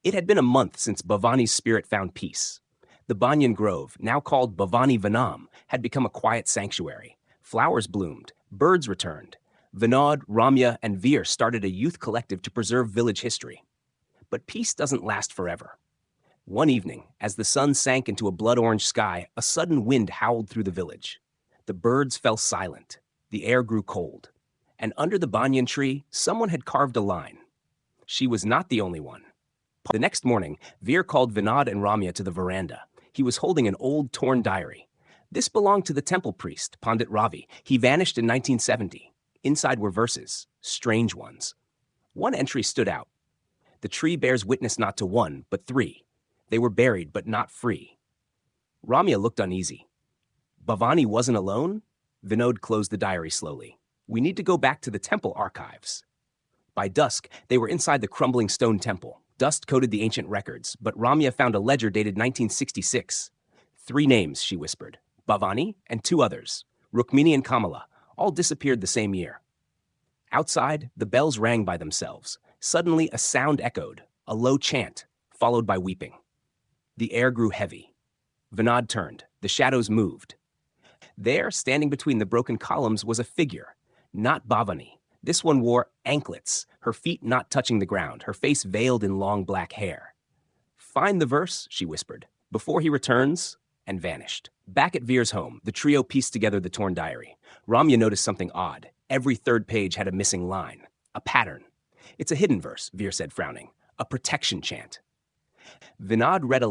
It had been a month since Bhavani's spirit found peace. The Banyan Grove, now called Bhavani Vanam, had become a quiet sanctuary. Flowers bloomed, birds returned. Vinod, Ramya, and Veer started a youth collective to preserve village history. But peace doesn't last forever. One evening, as the sun sank into a blood-orange sky, a sudden wind howled through the village. The birds fell silent. The air grew cold. And under the banyan tree, someone had carved a line. She was not the only one. The next morning, Veer called Vinod and Ramya to the veranda. He was holding an old, torn diary. This belonged to the temple priest, Pandit Ravi. He vanished in 1970. Inside were verses, strange ones. One entry stood out. The tree bears witness not to one, but three. They were buried, but not free. Ramya looked uneasy. Bhavani wasn't alone? Vinod closed the diary slowly. We need to go back to the temple archives. By dusk, they were inside the crumbling stone temple. Dust coated the ancient records, but Ramya found a ledger dated 1966. 3 names, she whispered. Bhavani and 2 others, Rukmini and Kamala, all disappeared the same year. Outside, the bells rang by themselves. Suddenly, a sound echoed, a low chant, followed by weeping. The air grew heavy. Vinod turned. The shadows moved. There, standing between the broken columns, was a figure. Not Bhavani. This one wore anklets, her feet not touching the ground, her face veiled in long black hair. Find the verse, she whispered, before he returns, and vanished. Back at Veer's home, the trio pieced together the torn diary. Ramya noticed something odd. Every third page had a missing line, a pattern. It's a hidden verse, Veer said, frowning, a protection chant. Vinod read aloud.